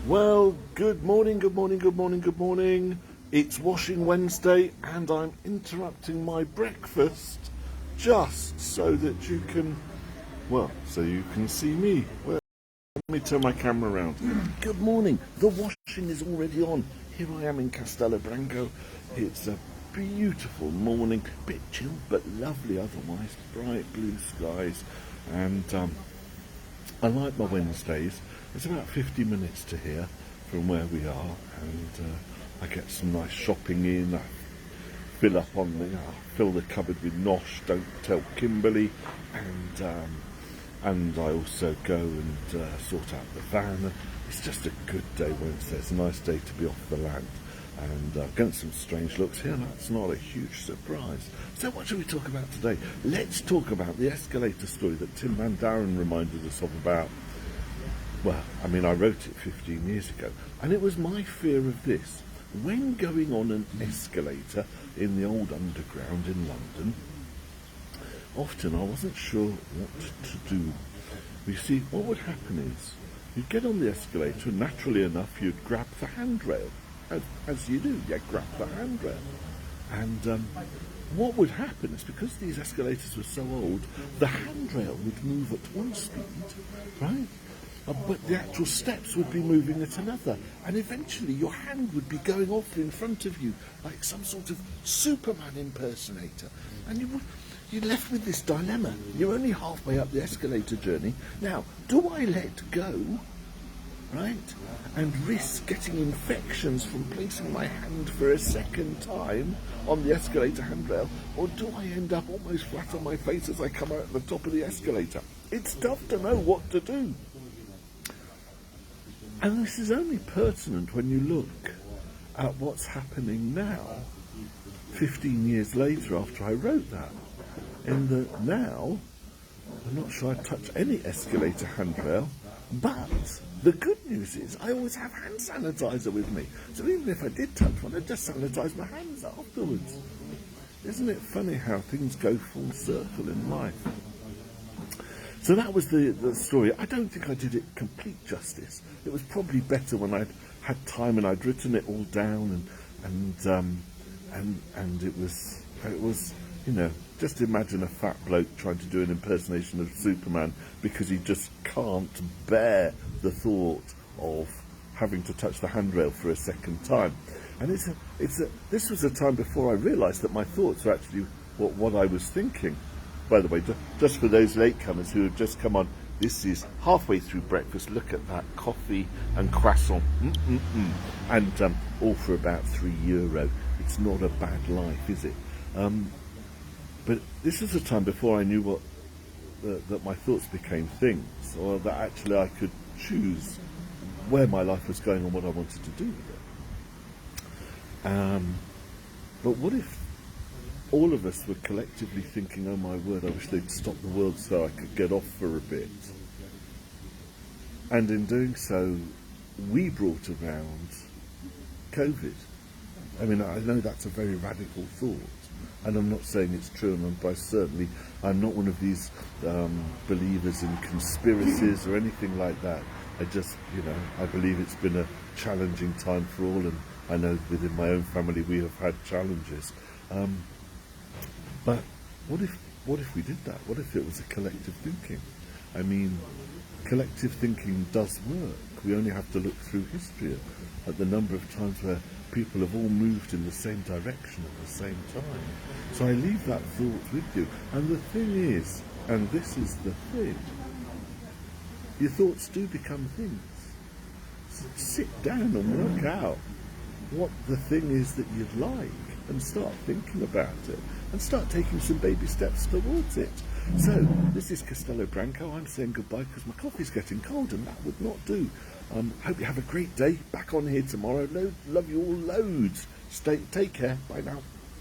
Well, good morning, good morning, good morning, good morning. It's Washing Wednesday and I'm interrupting my breakfast just so that you can, so you can see me. Well, let me turn my camera around. Good morning. The washing is already on. Here I am in Castelo Branco. It's a beautiful morning, bit chilled but lovely otherwise. Bright blue skies and I like my Wednesdays. It's about 50 minutes to here from where we are, and I get some nice shopping in. I fill the cupboard with Nosh, don't tell Kimberly, and I also go and sort out the van. It's just a good day Wednesday. It's a nice day to be off the land. And getting some strange looks here. That's not a huge surprise. So what should we talk about today? Let's talk about the escalator story that Tim Van Daren reminded us of about, I wrote it 15 years ago. And it was my fear of this. When going on an escalator in the old underground in London, often I wasn't sure what to do. You see, what would happen is, you'd get on the escalator and naturally enough you'd grab the handrail. As you do, you grab the handrail. And what would happen is, because these escalators were so old, the handrail would move at one speed, right? But the actual steps would be moving at another. And eventually your hand would be going off in front of you, like some sort of Superman impersonator. And you're left with this dilemma. You're only halfway up the escalator journey. Now, do I let go? Right? And risk getting infections from placing my hand for a second time on the escalator handrail, or do I end up almost flat on my face as I come out at the top of the escalator? It's tough to know what to do. And this is only pertinent when you look at what's happening now, 15 years later after I wrote that. In that now, I'm not sure I touch any escalator handrail, but the good news is I always have hand sanitizer with me. So even if I did touch one, I'd just sanitize my hands afterwards. Isn't it funny how things go full circle in life? So that was the story. I don't think I did it complete justice. It was probably better when I'd had time and I'd written it all down and it was, just imagine a fat bloke trying to do an impersonation of Superman because he just can't bear the thought of having to touch the handrail for a second time. And this was a time before I realised that my thoughts were actually what I was thinking. By the way, just for those latecomers who have just come on, this is halfway through breakfast. Look at that, coffee and croissant, and all for about €3. It's not a bad life, is it? But this is a time before I knew that my thoughts became things, or that actually I could choose where my life was going and what I wanted to do with it. But what if all of us were collectively thinking, oh my word, I wish they'd stop the world so I could get off for a bit. And in doing so, we brought around COVID. I mean, I know that's a very radical thought. And I'm not saying it's true, and I'm not one of these believers in conspiracies or anything like that. I just, I believe it's been a challenging time for all, and I know within my own family we have had challenges. But what if we did that? What if it was a collective thinking? I mean, collective thinking does work. We only have to look through history at the number of times where people have all moved in the same direction at the same time. So I leave that thought with you. And the thing is, and this is the thing, your thoughts do become things. So sit down and work out what the thing is that you'd like and start thinking about it and start taking some baby steps towards it. So this is Castelo Branco. I'm saying goodbye because my coffee's getting cold and that would not do. Hope you have a great day. Back on here tomorrow. Love you all loads. Take care. Bye now.